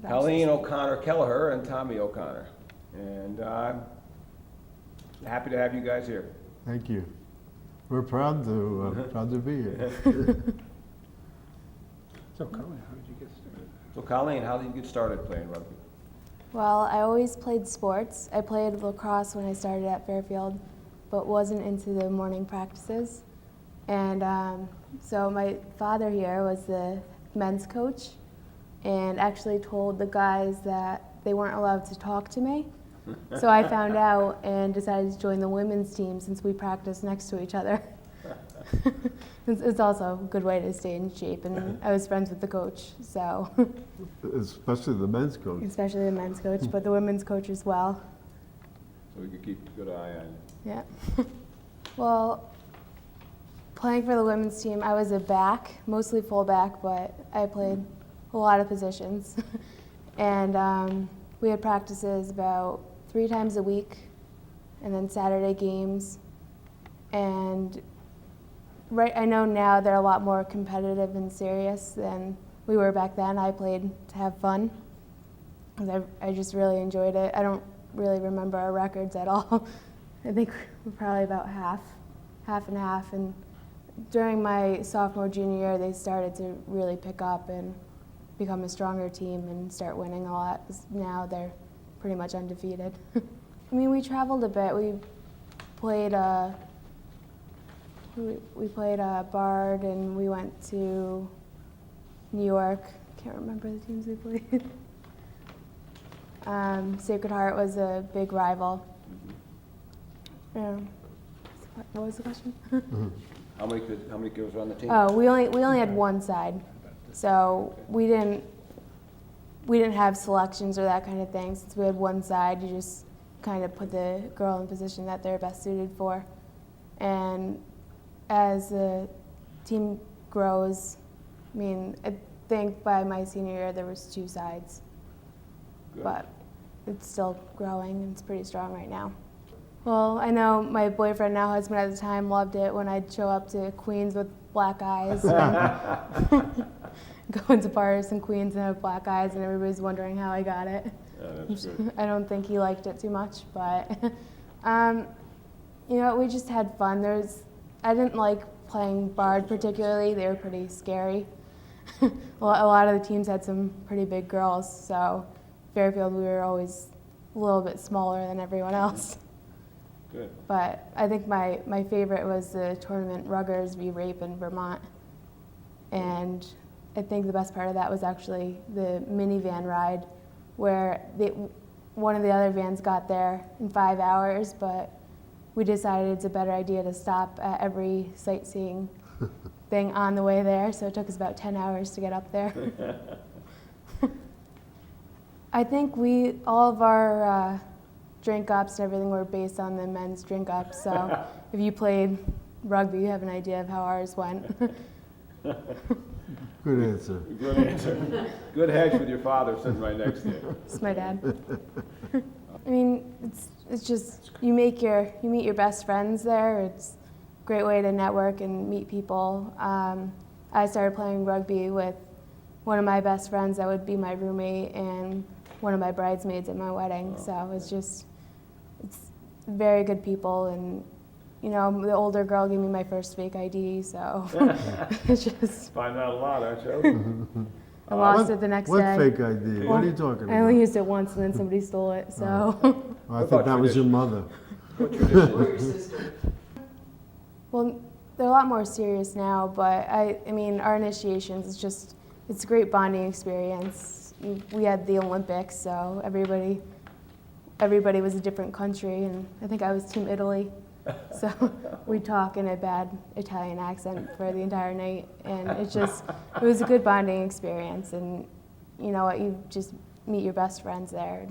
Colleen Kelleher and Tommy O'Connor. And I'm happy to have you guys here. Thank you. We're proud to be here. So Colleen, how did you get started? So Colleen, how did you get started playing rugby? Well, I always played sports. I played lacrosse when I started at Fairfield, but wasn't into the morning practices. And so my father here was the men's coach and actually told the guys that they weren't allowed to talk to me. So I found out and decided to join the women's team since we practiced next to each other. It's also a good way to stay in shape, and I was friends with the coach, so. Especially the men's coach. Especially the men's coach, but the women's coach as well. So we could keep a good eye on you. Yeah. Well, playing for the women's team, I was a back, mostly fullback, but I played a lot of positions. And we had practices about 3 times a week, and then Saturday games. And I know now they're a lot more competitive and serious than we were back then. I played to have fun, because I just really enjoyed it. I don't really remember our records at all. I think we're probably about half and half. And during my sophomore, junior year, they started to really pick up and become a stronger team and start winning a lot. Now they're pretty much undefeated. I mean, we traveled a bit. We played Bard, and we went to New York. Can't remember the teams we played. Sacred Heart was a big rival. What was the question? How many girls were on the team? Oh, we only had one side, so we didn't have selections or that kind of thing. Since we had one side, you just kind of put the girl in position that they're best suited for. And as the team grows, I mean, I think by my senior year there was 2 sides. Good. But it's still growing, and it's pretty strong right now. Well, I know my boyfriend, now husband at the time, loved it when I'd show up to Queens with black eyes. And go into bars in Queens and have black eyes, and everybody's wondering how I got it. Yeah, that's good. I don't think he liked it too much, but you know, we just had fun. I didn't like playing Bard particularly. They were pretty scary. A lot of the teams had some pretty big girls, so Fairfield, we were always a little bit smaller than everyone else. Good. But I think my favorite was the tournament Ruggers v. Rape in Vermont. And I think the best part of that was actually the minivan ride, where one of the other vans got there in 5 hours, but we decided it's a better idea to stop at every sightseeing thing on the way there, so it took us about 10 hours to get up there. I think all of our drink ups and everything were based on the men's drink ups, so if you played rugby, you have an idea of how ours went. Good answer. Good answer. Good hedge with your father sitting right next to you. It's my dad. I mean, it's just you meet your best friends there. It's a great way to network and meet people. I started playing rugby with one of my best friends that would be my roommate and one of my bridesmaids at my wedding. So it's very good people, and you know, the older girl gave me my first fake ID, so it's just. Find out a lot, aren't you? I lost it the next day. What fake ID? What are you talking about? I only used it once, and then somebody stole it. So. Well, I think that was your mother. What tradition? Well, they're a lot more serious now, but I mean, our initiations, it's a great bonding experience. We had the Olympics, so everybody was a different country, and I think I was Team Italy. So we talk in a bad Italian accent for the entire night, and it was a good bonding experience, and you know what, you just meet your best friends there.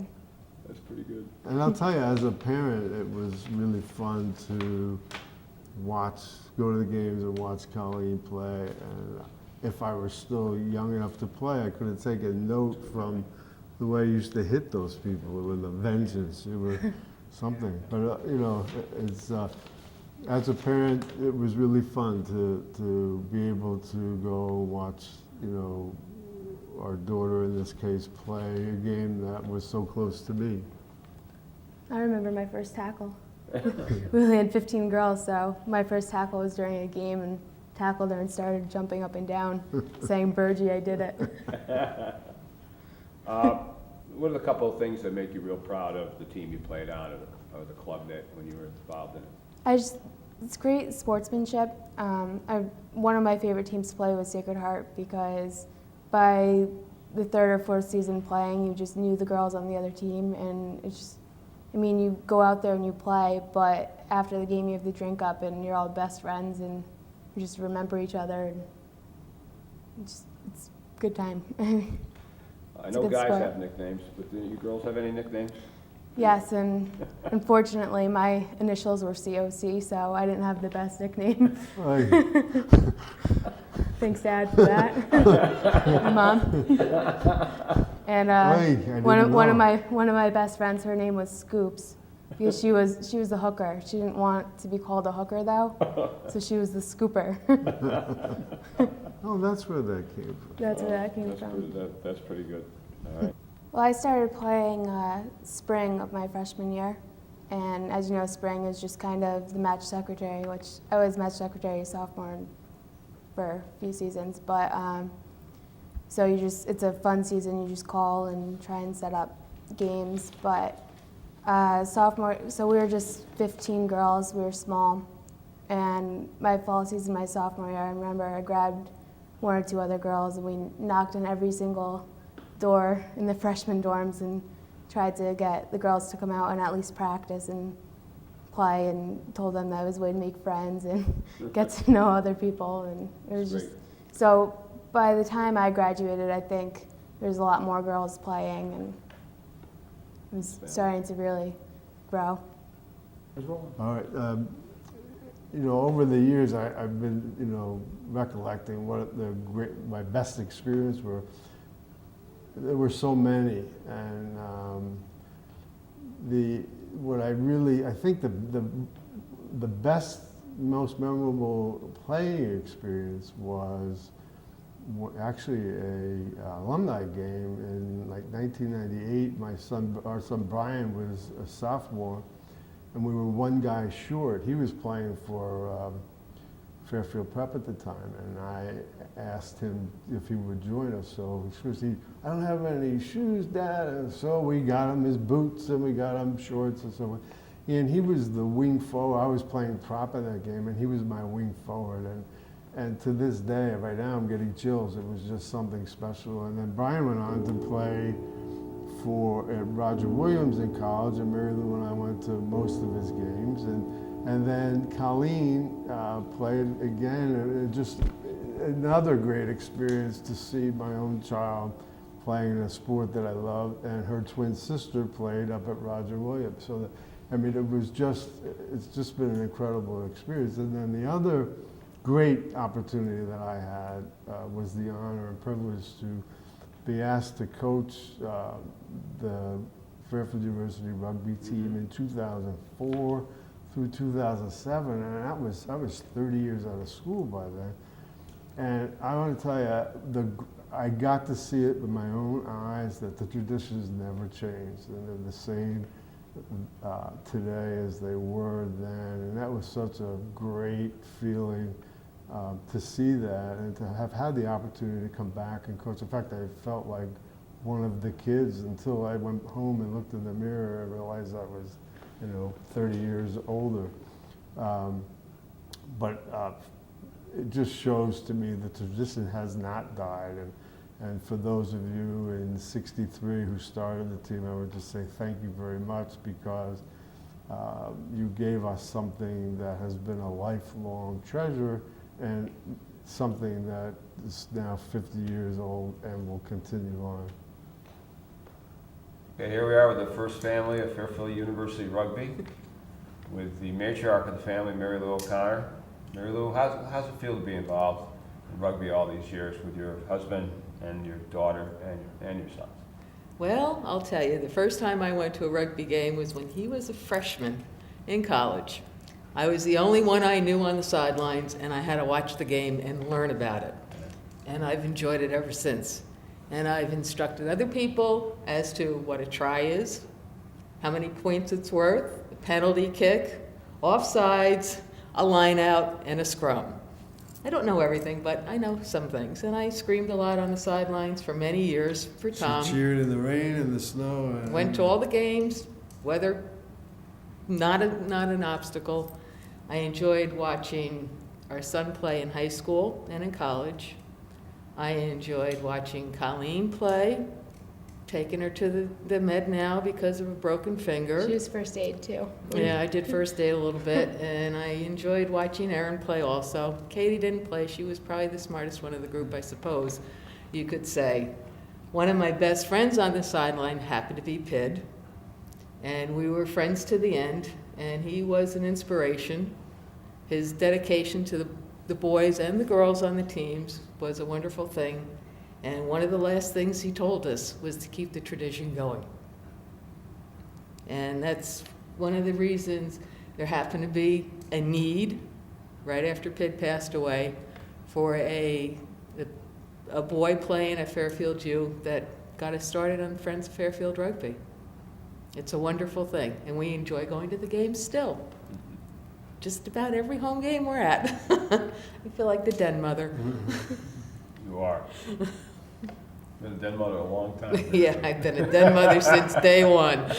That's pretty good. And I'll tell you, as a parent, it was really fun to go to the games and watch Colleen play. And if I were still young enough to play, I could have taken a note from the way I used to hit those people with a vengeance. It was something. But you know, it's as a parent, it was really fun to be able to go watch, you know, our daughter in this case play a game that was so close to me? I remember my first tackle. We only had 15 girls, so my first tackle was during a game and tackled her and started jumping up and down, saying, "Burgie, I did it." What are the couple of things that make you real proud of the team you played on, or the club that when you were involved in it? It's great sportsmanship. One of my favorite teams to play was Sacred Heart because by the third or fourth season playing, you just knew the girls on the other team, and it's just, I mean, you go out there and you play, but after the game you have the drink up and you're all best friends and you just remember each other. And it's a good time. I know guys have nicknames, but do you girls have any nicknames? Yes, and unfortunately my initials were COC, so I didn't have the best nickname. Thanks, Dad, for that. My mom. And one of my best friends, her name was Scoops, because she was the hooker. She didn't want to be called a hooker though, so she was the scooper. Oh, that's where that came from. That's where that came from. That's pretty good. All right. Well, I started playing spring of my freshman year, and as you know, spring is just kind of the match secretary, which I was match secretary sophomore for a few seasons, but so it's a fun season. You just call and try and set up games, but sophomore, so we were just 15 girls, we were small, and my fall season, my sophomore year, I remember I grabbed one or two other girls and we knocked on every single door in the freshman dorms and tried to get the girls to come out and at least practice and play, and told them that was a way to make friends and get to know other people. And it was just, so by the time I graduated, I think there's a lot more girls playing and it was starting to really grow. All right. Over the years, I've been, recollecting what my best experience were. There were so many, and I think the best, most memorable playing experience was actually a alumni game in like 1998. Our son Brian was a sophomore, and we were one guy short. He was playing for Fairfield Prep at the time, and I asked him if he would join us. So I don't have any shoes, Dad. And so we got him his boots and we got him shorts and so on. And he was the wing forward. I was playing prop in that game, and he was my wing forward. And to this day, right now I'm getting chills. It was just something special. And then Brian went on to play at Roger Williams in college, and Mary Lou and I went to most of his games. And then Colleen played again, and just another great experience to see my own child playing in a sport that I love, and her twin sister played up at Roger Williams. So, it's just been an incredible experience. And then the other great opportunity that I had was the honor and privilege to be asked to coach the Fairfield University rugby team in 2004 through 2007, and I was 30 years out of school by then. And I want to tell you, I got to see it with my own eyes that the traditions never changed, and they're the same today as they were then. And that was such a great feeling to see that, and to have had the opportunity to come back and coach. In fact, I felt like one of the kids until I went home and looked in the mirror and realized I was 30 years older. But it just shows to me the tradition has not died. And for those of you in '63 who started the team, I would just say thank you very much, because you gave us something that has been a lifelong treasure, and something that is now 50 years old and will continue on. Okay, here we are with the first family of Fairfield University Rugby, with the matriarch of the family, Mary Lou O'Connor. Mary Lou, how's it feel to be involved in rugby all these years with your husband and your daughter and your sons? Well, I'll tell you, the first time I went to a rugby game was when he was a freshman in college. I was the only one I knew on the sidelines, and I had to watch the game and learn about it. And I've enjoyed it ever since. And I've instructed other people as to what a try is, how many points it's worth, a penalty kick, offsides, a line out, and a scrum. I don't know everything, but I know some things. And I screamed a lot on the sidelines for many years for Tom. She cheered in the rain and the snow. And Went to all the games, weather, not an obstacle. I enjoyed watching our son play in high school and in college. I enjoyed watching Colleen play, taking her to the med now because of a broken finger. She was first aid too. Yeah, I did first aid a little bit, and I enjoyed watching Erin play also. Katie didn't play. She was probably the smartest one of the group, I suppose, you could say. One of my best friends on the sideline happened to be Pid, and we were friends to the end, and he was an inspiration. His dedication to the boys and the girls on the teams was a wonderful thing. And one of the last things he told us was to keep the tradition going. And that's one of the reasons there happened to be a need, right after Pid passed away, for a boy playing at Fairfield U that got us started on Friends of Fairfield Rugby. It's a wonderful thing, and we enjoy going to the games still. Just about every home game we're at. I feel like the den mother. You are. Been a den mother a long time. Yeah, I've been a den mother since day one.